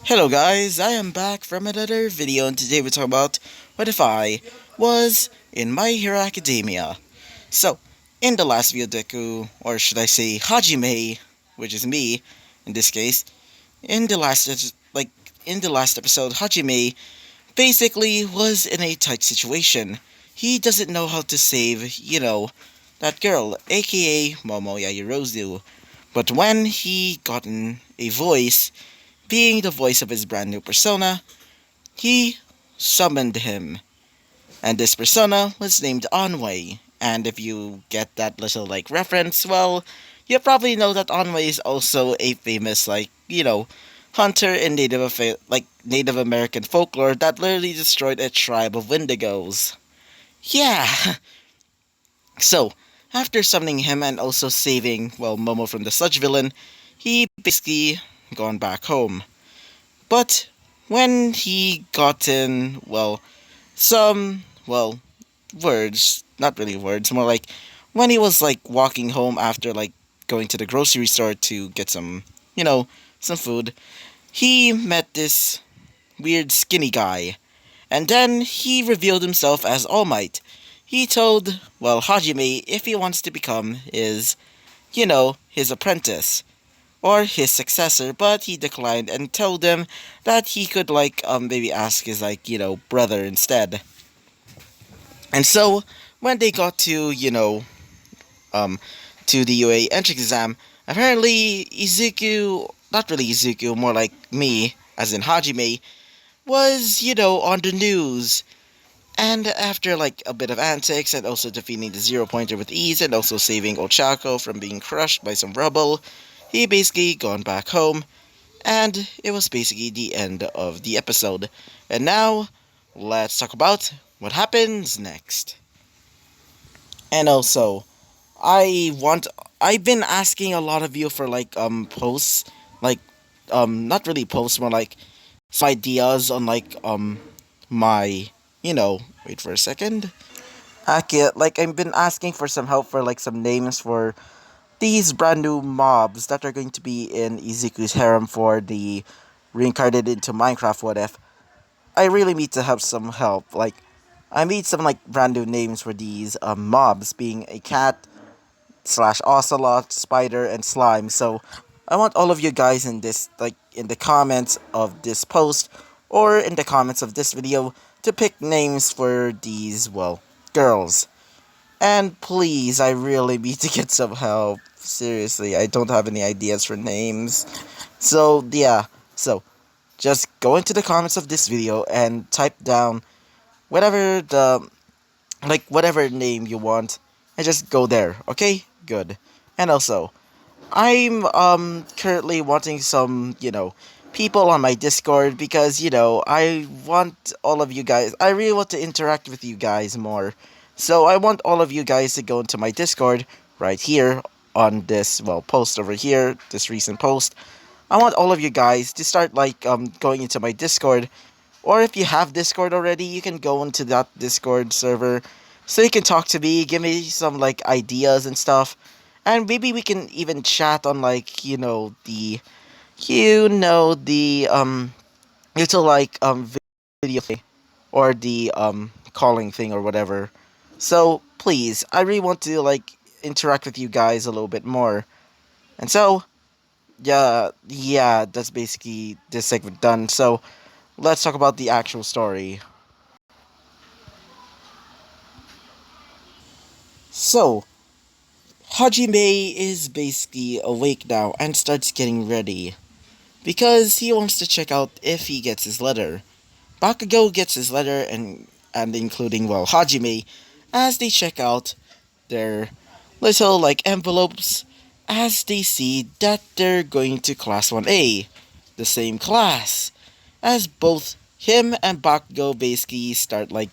Hello guys, I am back from another video and today we talk about what if I was in My Hero Academia. So, in the last video Deku, or should I say Hajime, which is me in this case, in the last in the last episode Hajime basically was in a tight situation. He doesn't know how to save, that girl, aka Momo Yaoyorozu. But when he gotten a voice, being the voice of his brand new persona, he summoned him. And this persona was named Onway. And if you get that little reference, well, you probably know that Onway is also a famous hunter in Native American folklore that literally destroyed a tribe of Wendigos. Yeah. So, after summoning him and also saving Momo from the sludge villain, he basically gone back home. But when he got in, some, words, not really words, more like when he was walking home after going to the grocery store to get some food, he met this weird skinny guy. And then he revealed himself as All Might. He told, Hajime if he wants to become his apprentice or his successor, but he declined and told them that he could maybe ask his brother instead. And so when they got um to the UA entrance exam, apparently Izuku, not really Izuku, more like me, as in Hajime, was on the news. And after a bit of antics and also defeating the zero pointer with ease and also saving Ochako from being crushed by some rubble, he basically gone back home, and it was basically the end of the episode. And now, let's talk about what happens next. And also, I've been asking a lot of you for posts, like not really posts, more like some ideas on my wait for a second. Okay, I've been asking for some help for some names for these brand new mobs that are going to be in Izuku's harem for the reincarnated into Minecraft what if. I really need to have some help. I need some brand new names for these mobs, being a cat slash ocelot, spider, and slime. So I want all of you guys in this in the comments of this post or in the comments of this video to pick names for these girls. And please, I really need to get some help. Seriously, I don't have any ideas for names. So, yeah. So, just go into the comments of this video and type down whatever whatever name you want and just go there, okay? Good. And also, I'm currently wanting some, people on my Discord because, I want all of you guys, I really want to interact with you guys more. So I want all of you guys to go into my Discord right here on this, post over here, this recent post. I want all of you guys to start going into my Discord, or if you have Discord already, you can go into that Discord server so you can talk to me, give me some ideas and stuff. And maybe we can even chat on the little video thing or the calling thing or whatever. So please, I really want to interact with you guys a little bit more. And so yeah, that's basically this segment done. So let's talk about the actual story. So Hajime is basically awake now and starts getting ready because he wants to check out if he gets his letter. Bakugo gets his letter and including Hajime as they check out their little envelopes as they see that they're going to class 1A, the same class, as both him and Bakugo basically start a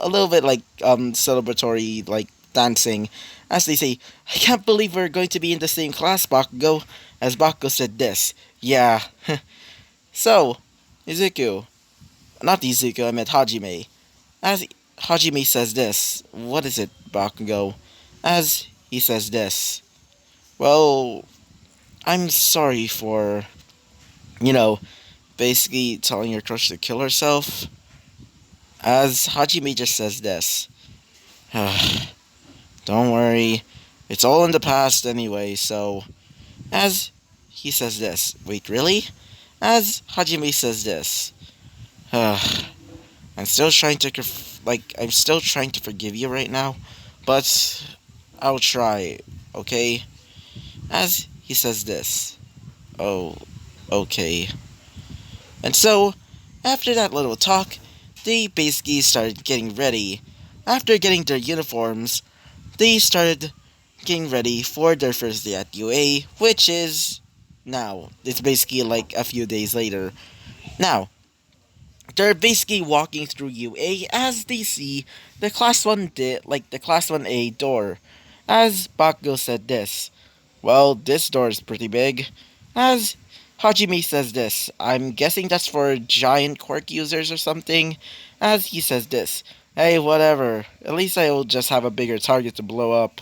little bit celebratory dancing as they say, I can't believe we're going to be in the same class, Bakugo, as Bakugo said this. Yeah. So, Izuku, not Izuku, I meant Hajime. As Hajime says this, what is it, Bakugo? As he says this, well, I'm sorry for, you know, basically telling your crush to kill herself. As Hajime just says this. Don't worry, it's all in the past anyway, so. As he says this. Wait, really? As Hajime says this. I'm still trying to. I'm still trying to forgive you right now, but I'll try, okay? As he says this. Oh, okay. And so, after that little talk, they basically started getting ready. After getting their uniforms, they started getting ready for their first day at UA, which is now. It's basically like a few days later. Now, they're basically walking through UA as they see the the class 1A door. As Bakugo said this. Well, this door is pretty big. As Hajime says this, I'm guessing that's for giant quirk users or something. As he says this, hey, whatever. At least I will just have a bigger target to blow up.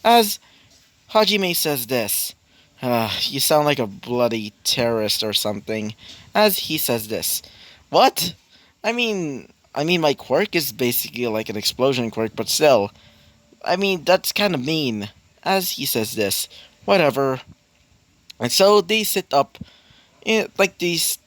As Hajime says this, you sound like a bloody terrorist or something. As he says this, what? I mean, my quirk is basically like an explosion quirk, but still, I mean, that's kind of mean. As he says this, whatever. And so they sit up, like these,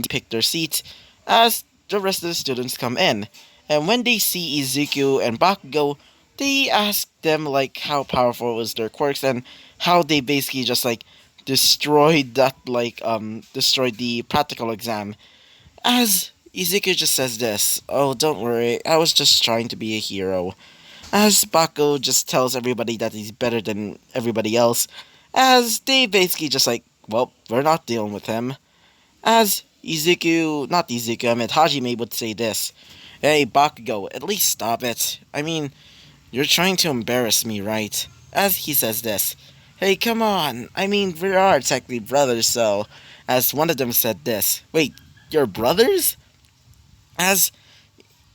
pick their seats as the rest of the students come in. And when they see Izuku and Bakugo, they ask them like how powerful was their quirks and how they basically just like destroyed the practical exam. As Izuku just says this, oh don't worry, I was just trying to be a hero. As Bakugo just tells everybody that he's better than everybody else, as they basically just like, well, we're not dealing with him. As not Izuku, I meant Hajime would say this. Hey, Bakugo, at least stop it. I mean, you're trying to embarrass me, right? As he says this. Hey, come on. I mean, we are technically brothers, so. As one of them said this. Wait, you're brothers? As,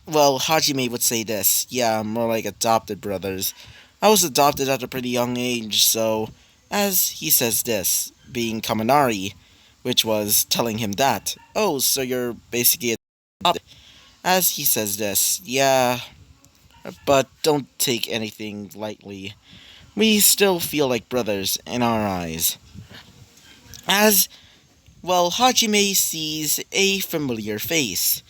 well, Hajime would say this. Yeah, more like adopted brothers. I was adopted at a pretty young age, so. As he says this, being Kaminari, which was telling him that. Oh, so you're basically adopted. As he says this, yeah, but don't take anything lightly. We still feel like brothers in our eyes. As, well, Hajime sees a familiar face,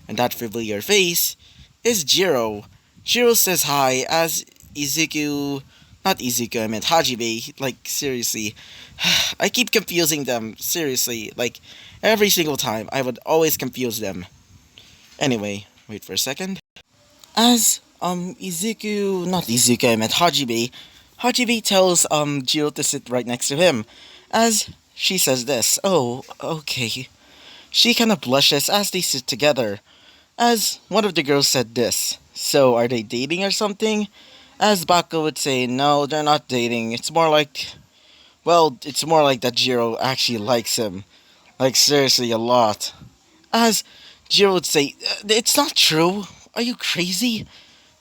and that familiar face is Jiro. Jiro says hi as not Izuku, I meant Hajime, like, seriously. I keep confusing them, seriously, like, every single time, I would always confuse them. Anyway, wait for a second. As not Izuku, I meant Hajime tells Jiro to sit right next to him. As she says this, oh, okay. She kind of blushes as they sit together. As one of the girls said this, so are they dating or something? As Bako would say, no, they're not dating. It's more like that Jiro actually likes him. Like, seriously, a lot. As Jiro would say, it's not true. Are you crazy?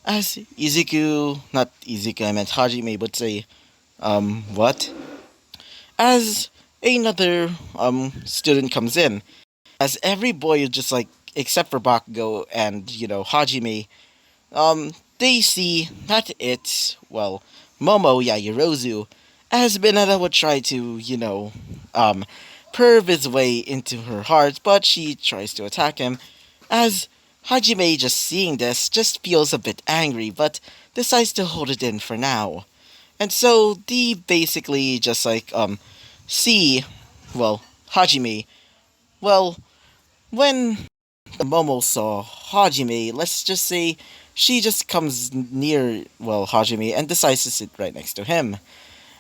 As not Izuku, I meant Hajime would say, what? As another, student comes in. As every boy is just like, except for Bakugo and, Hajime, they see that it's, well, Momo Yaoyorozu, as Benetta would try to, perv his way into her heart, but she tries to attack him, as Hajime, just seeing this, just feels a bit angry, but decides to hold it in for now. And so, they basically just like, see, well, Hajime, well, when Momo saw Hajime, let's just say she just comes near, well, Hajime and decides to sit right next to him.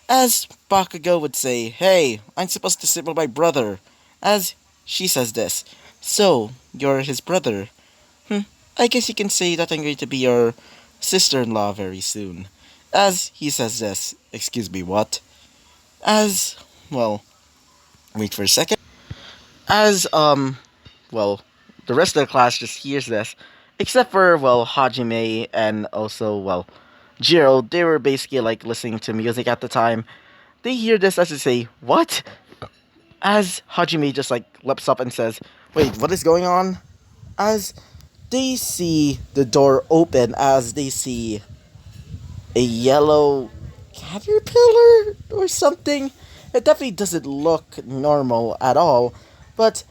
As Bakugo would say, hey, I'm supposed to sit with my brother. As she says this, so, you're his brother. I guess you can say that I'm going to be your sister-in-law very soon. As he says this, excuse me, what? As, well, wait for a second. As, well, the rest of the class just hears this, except for, well, Hajime and also, well, Jiro. They were basically like listening to music at the time. They hear this as they say, what? as Hajime just like leaps up and says, "Wait, what is going on?" As they see the door open, as they see a yellow caterpillar or something. It definitely doesn't look normal at all, but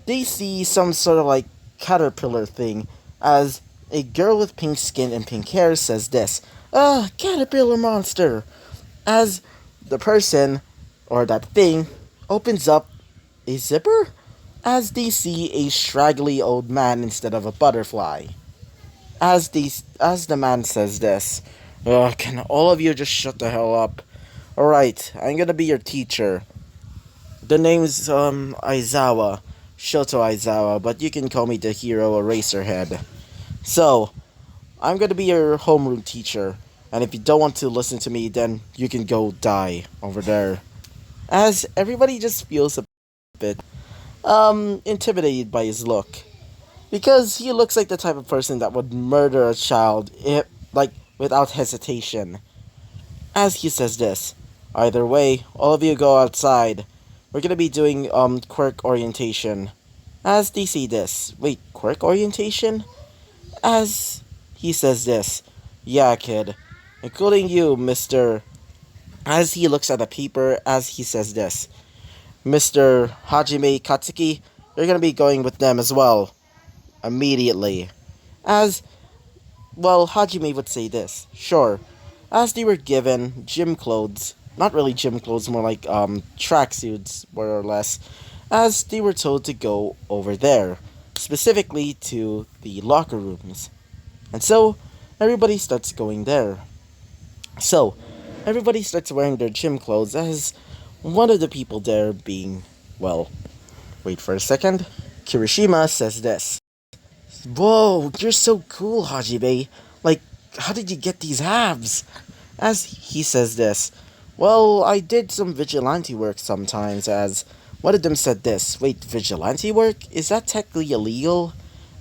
they see some sort of like caterpillar thing as a girl with pink skin and pink hair says this, caterpillar monster, as the person or that thing opens up a zipper as they see a straggly old man instead of a butterfly. As the man says this, can all of you just shut the hell up? Alright, I'm gonna be your teacher. The name's Aizawa, Shoto Aizawa, but you can call me the hero Eraserhead. So, I'm gonna be your homeroom teacher, and if you don't want to listen to me, then you can go die over there. As everybody just feels a bit intimidated by his look. Because he looks like the type of person that would murder a child, like, without hesitation. As he says this, either way, all of you go outside. We're gonna be doing, quirk orientation. As they see this, wait, quirk orientation? As he says this, yeah, kid, including you, Mr. As he looks at the paper, as he says this, Mr. Hajime Katsuki, you're gonna be going with them as well. Immediately. As, well, Hajime would say this, sure. As they were given gym clothes, not really gym clothes, more like tracksuits, more or less, as they were told to go over there, specifically to the locker rooms. And so, everybody starts going there. So, everybody starts wearing their gym clothes as one of the people there being, well, wait for a second, Kirishima says this. Whoa, you're so cool, Hajime. Like, how did you get these abs? As he says this, well, I did some vigilante work sometimes, as one of them said this. Wait, vigilante work? Is that technically illegal?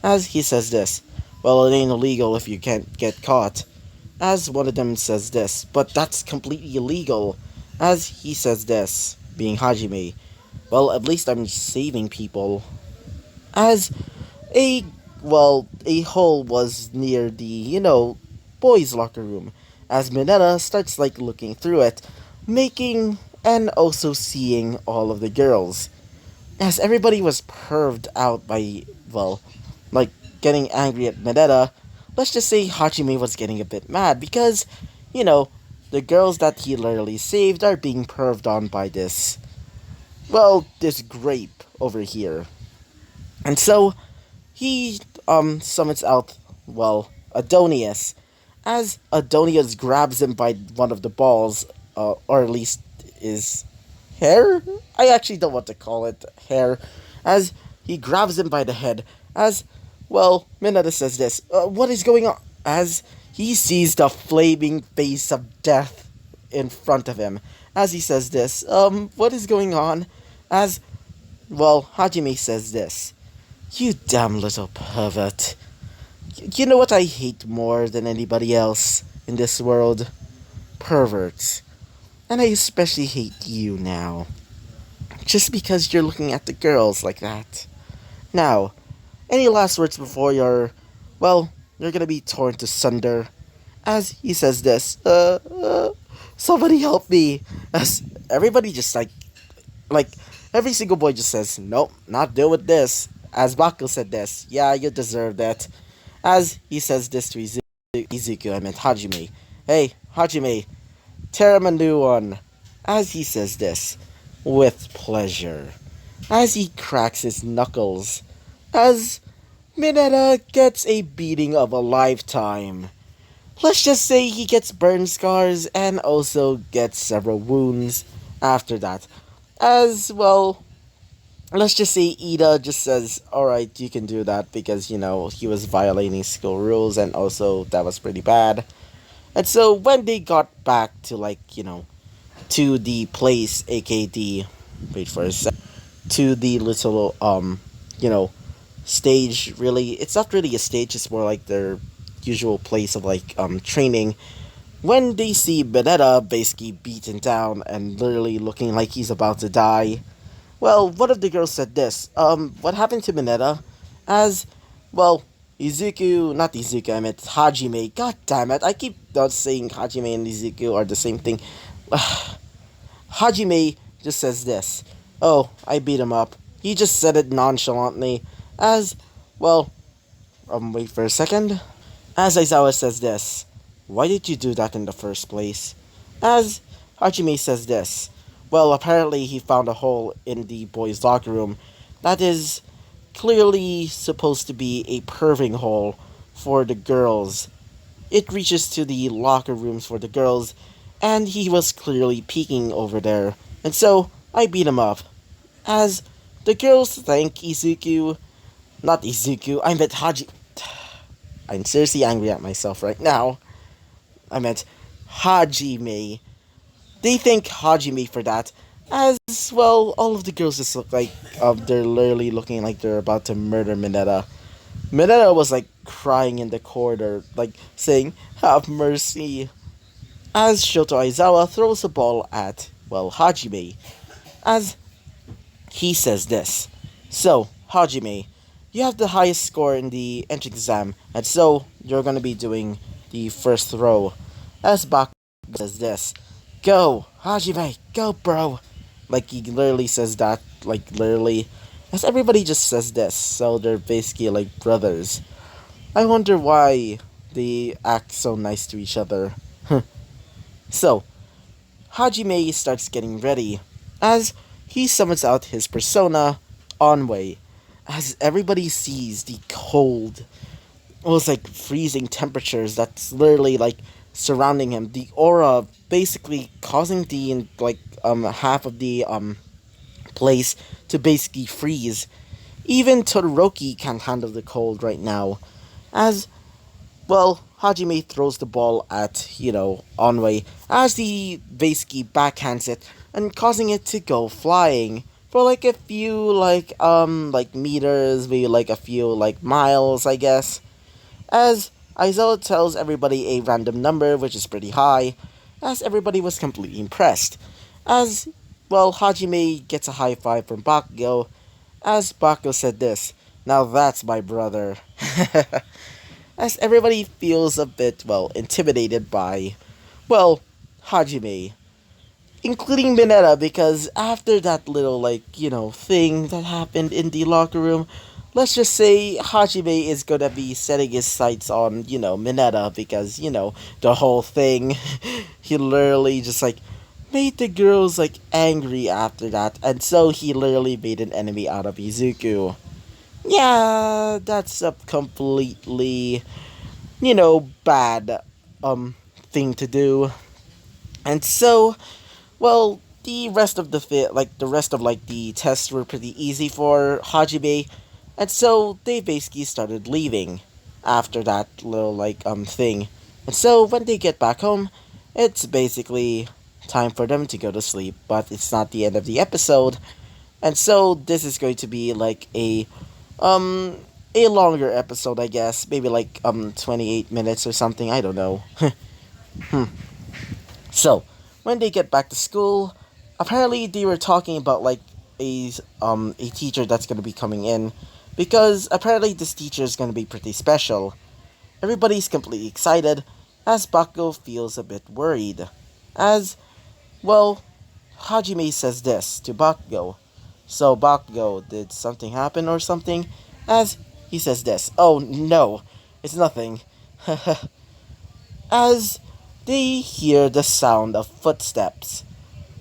As he says this, well, it ain't illegal if you can't get caught. As one of them says this, but that's completely illegal. As he says this, being Hajime, well, at least I'm saving people. As a a hole was near the, boys' locker room, as Mineta starts, like, looking through it, making and also seeing all of the girls. As everybody was perved out by, like, getting angry at Mineta, let's just say Hajime was getting a bit mad because, the girls that he literally saved are being perved on by this grape over here. And so, he summons out, Adonius, as Adonius grabs him by one of the balls, or at least his hair? I actually don't want to call it hair, as he grabs him by the head, as, Mineta says this, what is going on? As he sees the flaming face of death in front of him, as he says this, what is going on? As, Hajime says this, you damn little pervert. You know what I hate more than anybody else in this world? Perverts. And I especially hate you now. Just because you're looking at the girls like that. Now, any last words before you're gonna be torn to sunder? As he says this, somebody help me. As everybody just like, every single boy just says, nope, not deal with this. As Baku said this, yeah, you deserve that. As he says this to Izuku, I meant Hajime. Hey, Hajime, tear him a new one. As he says this, with pleasure. As he cracks his knuckles. As Mineta gets a beating of a lifetime. Let's just say he gets burn scars and also gets several wounds after that. As, let's just say Ida just says, alright, you can do that because, he was violating school rules and also that was pretty bad. And so when they got back to, to the place, aka wait for a sec, to the little, stage, really, it's not really a stage, it's more like their usual place of, training. When they see Benetta basically beaten down and literally looking like he's about to die, Well, one of the girls said this. What happened to Mineta? As, well, Izuku, not Izuku, I meant Hajime. God damn it, I keep not saying Hajime and Izuku are the same thing. Hajime just says this. Oh, I beat him up. He just said it nonchalantly. As, well, wait for a second. As Aizawa says this. Why did you do that in the first place? As Hajime says this. Well, apparently he found a hole in the boys' locker room that is clearly supposed to be a perving hole for the girls. It reaches to the locker rooms for the girls, and he was clearly peeking over there. And so I beat him up. As the girls thank Izuku, not Izuku, I meant Haji. I'm seriously angry at myself right now. I meant Hajime. They thank Hajime for that. As well, all of the girls just look like they're literally looking like they're about to murder Mineta. Mineta was like crying in the corridor, like saying, "Have mercy." As Shoto Aizawa throws the ball at, well, Hajime. As he says this. So, Hajime, you have the highest score in the entrance exam, and so you're gonna be doing the first throw. As Bak says this. Go, Hajime, go, bro. Like, he literally says that, like, literally. As everybody just says this, so they're basically like brothers. I wonder why they act so nice to each other. So, Hajime starts getting ready, as he summons out his persona, Onway, as everybody sees the cold, almost like freezing temperatures that's literally like surrounding him, the aura basically causing the like half of the place to basically freeze. Even Todoroki can't handle the cold right now, as well, Hajime throws the ball at, Onway as he basically backhands it and causing it to go flying for like a few like meters, maybe like a few like miles, I guess. As Aizawa tells everybody a random number, which is pretty high, as everybody was completely impressed. As well, Hajime gets a high five from Bakugo, as Bakugo said this, "Now that's my brother." As everybody feels a bit, well, intimidated by, well, Hajime. Including Mineta, because after that little, thing that happened in the locker room, let's just say Hajime is gonna be setting his sights on, Mineta, because, the whole thing, he literally just, made the girls, angry after that, and so he literally made an enemy out of Izuku. Yeah, that's a completely, bad, thing to do. And so, well, the rest of the tests were pretty easy for Hajime, and so they basically started leaving after that little, thing. And so when they get back home, it's basically time for them to go to sleep, but it's not the end of the episode. And so this is going to be like um a longer episode, I guess. Maybe 28 minutes or something, I don't know. So, when they get back to school, apparently they were talking about a teacher that's going to be coming in, because apparently this teacher is going to be pretty special. Everybody's completely excited, as Bakugo feels a bit worried. As, well, Hajime says this to Bakugo. So, Bakugo, did something happen or something? As he says this. Oh, no, it's nothing. As they hear the sound of footsteps.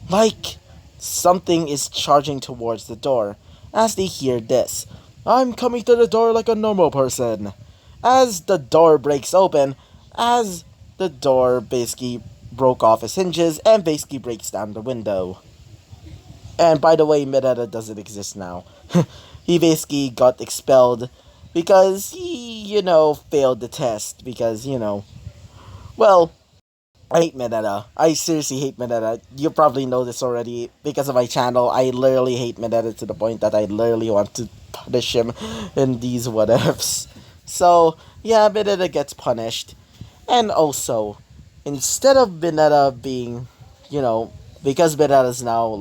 Like something is charging towards the door. As they hear this, I'm coming to the door like a normal person. As the door breaks open, as the door basically broke off its hinges and basically breaks down the window. And by the way, Mineta doesn't exist now. He basically got expelled because he, failed the test. Because, well, I hate Mineta. I seriously hate Mineta. You probably know this already because of my channel. I literally hate Mineta to the point that I literally want to punish him in these what ifs. So, yeah, Mineta gets punished. And also, instead of Mineta being, because Mineta is now,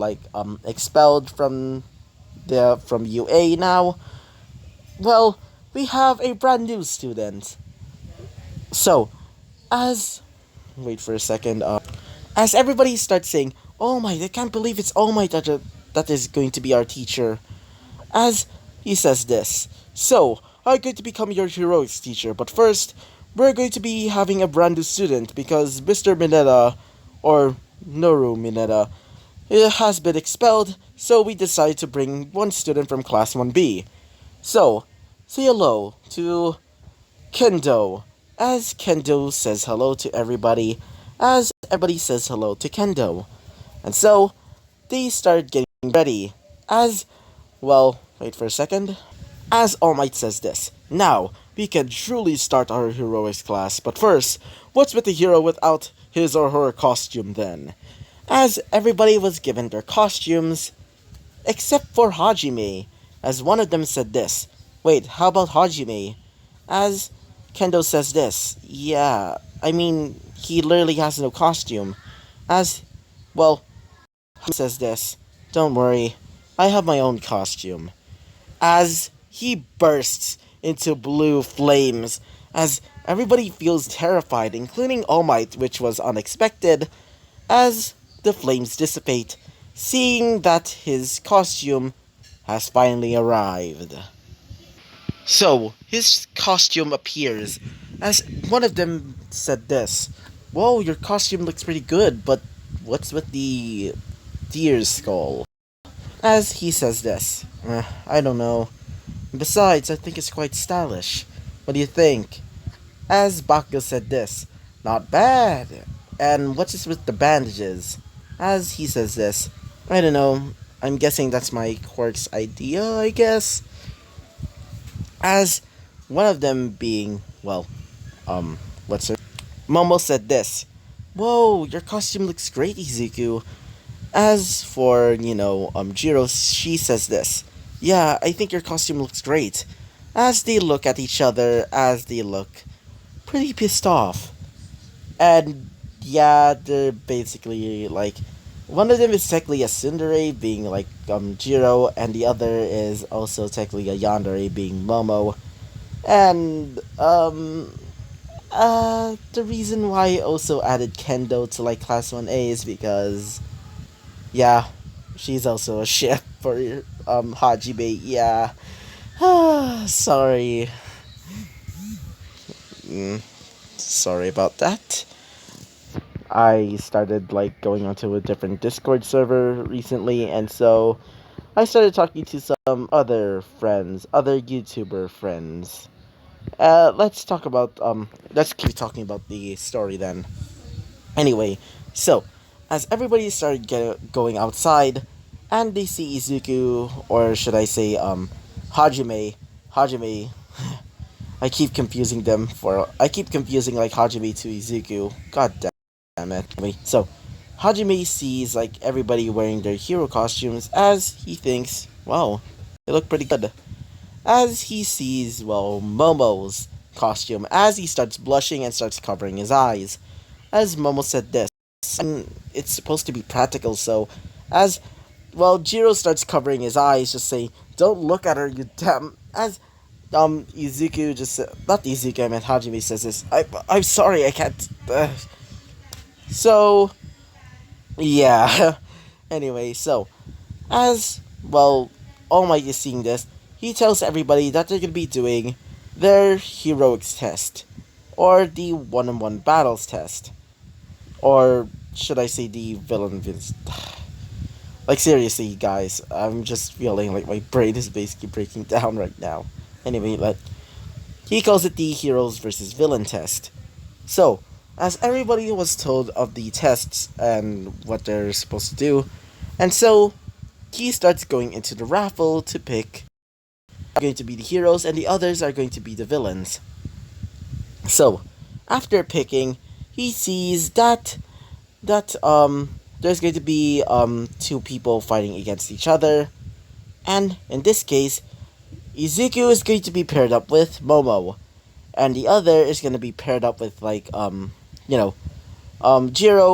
expelled from from UA now, well, we have a brand new student. So, as wait for a second, as everybody starts saying, "Oh my, I can't believe it's Oh my that is going to be our teacher." As he says this, "So, I'm going to become your heroics teacher, but first, we're going to be having a brand new student because Mr. Mineta, or Noru Mineta, has been expelled, so we decided to bring one student from Class 1B. So, say hello to Kendo." As Kendo says hello to everybody, as everybody says hello to Kendo. And so, they start getting ready. As, well, wait for a second. As All Might says this, "Now, we can truly start our heroics class, but first, what's with the hero without his or her costume then?" As everybody was given their costumes, except for Hajime, as one of them said this, "Wait, how about Hajime?" As Kendo says this, "Yeah, I mean, he literally has no costume." As, well, he says this, "Don't worry, I have my own costume." As he bursts into blue flames, as everybody feels terrified, including All Might, which was unexpected, as the flames dissipate, seeing that his costume has finally arrived. So, his costume appears, as one of them said this, "Whoa, your costume looks pretty good, but what's with the deer's skull?" As he says this, "I don't know. Besides, I think it's quite stylish. What do you think?" As Bakugo said this, "Not bad. And what's this with the bandages?" As he says this, "I don't know. I'm guessing that's my quirk's idea, I guess." As one of them being, well, what's her? Momo said this, "Whoa, your costume looks great, Izuku." As for, Jiro, she says this, "Yeah, I think your costume looks great." As they look at each other, as they look pretty pissed off. And yeah, they're basically like, one of them is technically a tsundere, being like Jiro, and the other is also technically a yandere, being Momo. And the reason why I also added Kendo to like Class 1A is because, yeah, she's also a ship for Hajime. Yeah, sorry. Mm, sorry about that. I started like going onto a different Discord server recently, and so I started talking to some other friends, other YouTuber friends. Let's keep talking about the story then. Anyway, so as everybody started going outside, and they see Izuku, or should I say, Hajime. I keep confusing like Hajime to Izuku. God damn it. Anyway, so Hajime sees like everybody wearing their hero costumes, as he thinks, wow, they look pretty good. As he sees, well, Momo's costume, as he starts blushing and starts covering his eyes. As Momo said this, and it's supposed to be practical, so as, well, Jiro starts covering his eyes, just say, "Don't look at her, you damn," as Izuku just not Izuku, I meant Hajime says this, I'm sorry, I can't, so, yeah. Anyway, so, as, well, All Might is seeing this, he tells everybody that they're gonna be doing their heroics test, or the one-on-one battles test, or should I say the villain like, seriously, guys, I'm just feeling like my brain is basically breaking down right now. Anyway, he calls it the heroes versus villain test. So, as everybody was told of the tests and what they're supposed to do, and so he starts going into the raffle to pick are going to be the heroes and the others are going to be the villains. So, after picking, he sees that there's going to be two people fighting against each other, and in this case, Izuku is going to be paired up with Momo, and the other is going to be paired up with like Jiro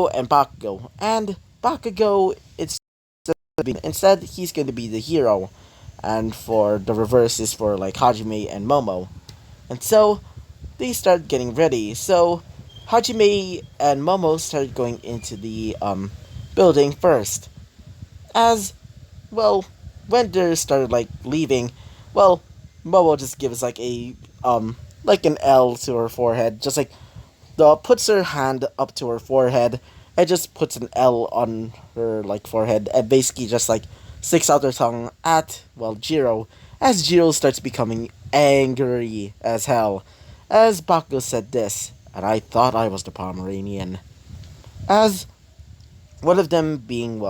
and Bakugo. And Bakugo, instead he's going to be the hero, and for the reverse is for like Hajime and Momo. And so they start getting ready. So Hajime and Momo started going into the building first. As well, when they started like leaving, well, Momo just gives like an L to her forehead, just like the puts her hand up to her forehead and just puts an L on her like forehead and basically just like sticks out her tongue at Jiro, as Jiro starts becoming angry as hell. As Bakugo said this, and I thought I was the Pomeranian. As one of them being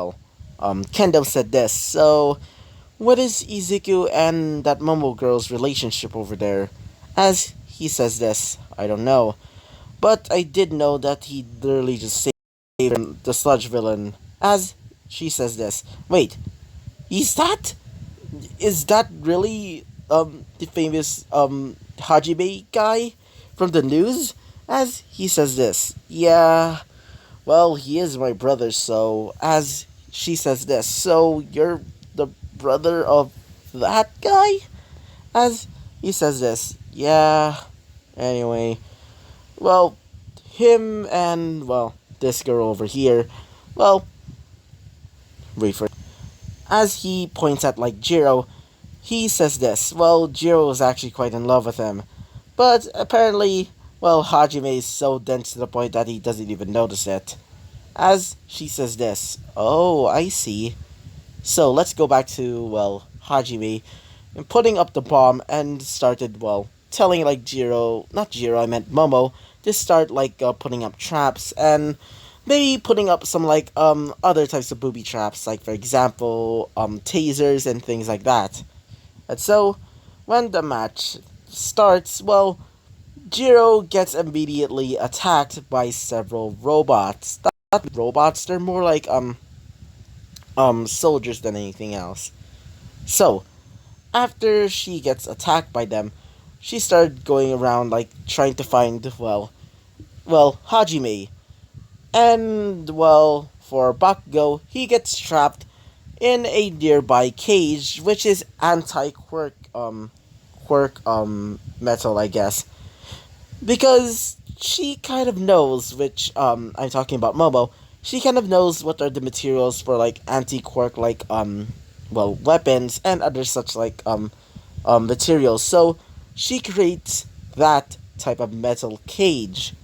Kendo said this. So what is Izuku and that Momo girl's relationship over there? As he says this, I don't know. But I did know that he literally just saved the sludge villain. As she says this. Wait, is that really the famous Hajime guy from the news? As he says this. Yeah, well, he is my brother, so as she says this. So you're the brother of that guy? As he says this. Yeah. Anyway, well, him and this girl over here, well, wait for it. As he points at like Jiro, he says this. Well, Jiro is actually quite in love with him, but apparently, Hajime is so dense to the point that he doesn't even notice it. As she says this. Oh, I see. So let's go back to Hajime and putting up the bomb and started telling like Jiro, not Jiro, I meant Momo, to start putting up traps and maybe putting up some other types of booby traps, like for example tasers and things like that. And so when the match starts, Jiro gets immediately attacked by several robots. Not robots, they're more like soldiers than anything else. So after she gets attacked by them, she started going around trying to find Hajime. And for Bakugo, he gets trapped in a nearby cage, which is anti-quirk metal, I guess. Because she kind of knows, which I'm talking about Momo, she kind of knows what are the materials for anti-quirk weapons and other such materials. So she creates that type of metal cage.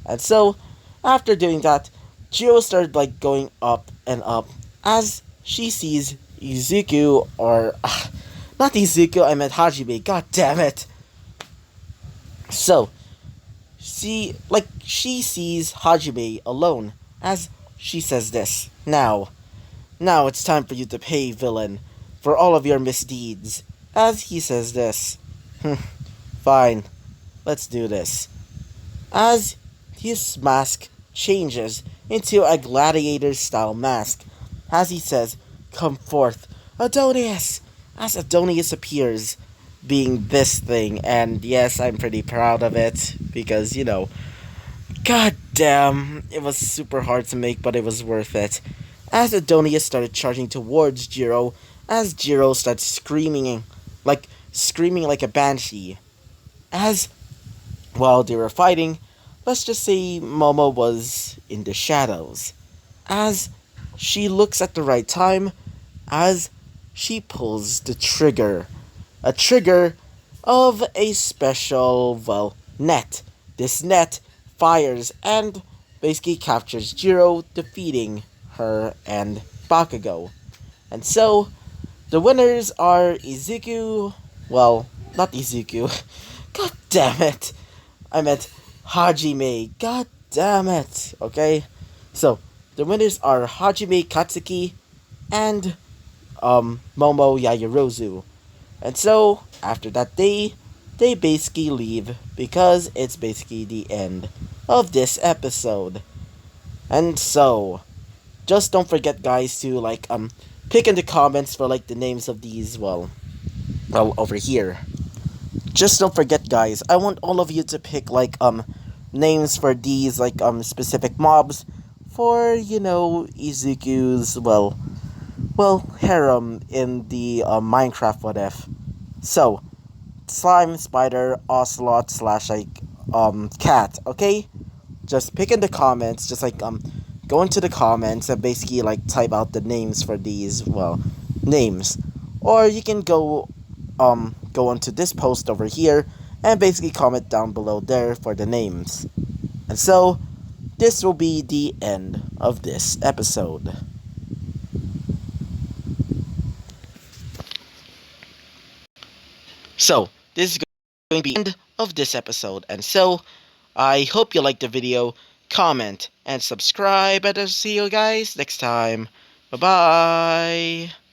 And so after doing that, Jiro started going up and up as she sees Izuku, or not Izuku, I meant Hajime. God damn it! So she sees Hajime alone as she says this. Now it's time for you to pay, villain, for all of your misdeeds. As he says this. Fine, let's do this. As his mask changes into a gladiator-style mask, as he says, "Come forth, Adonius!" As Adonius appears, being this thing, and yes, I'm pretty proud of it, because, god damn, it was super hard to make, but it was worth it. As Adonius started charging towards Jiro, as Jiro starts screaming like a banshee. As while they were fighting, let's just say Momo was in the shadows. As she looks at the right time, as she pulls the trigger. A trigger of a special, net. This net fires and basically captures Jiro, defeating her and Bakugo. And so, the winners are Izuku, not Izuku. God damn it. I meant Hajime. God damn it. Okay? So, the winners are Hajime Katsuki and Momo Yaoyorozu. And so, after that they basically leave because it's basically the end of this episode. And so, just don't forget, guys, to pick in the comments for the names of these over here. Just don't forget, guys, I want all of you to pick names for these specific mobs for Izuku's well, harem in the Minecraft What If. So, slime, spider, ocelot, slash like cat. Okay, just pick in the comments. Just like go into the comments and basically like type out the names for these names, or you can go onto this post over here and basically comment down below there for the names. And so this will be the end of this episode. So this is going to be the end of this episode, and so I hope you liked the video. Comment and subscribe, and I'll see you guys next time. Bye bye.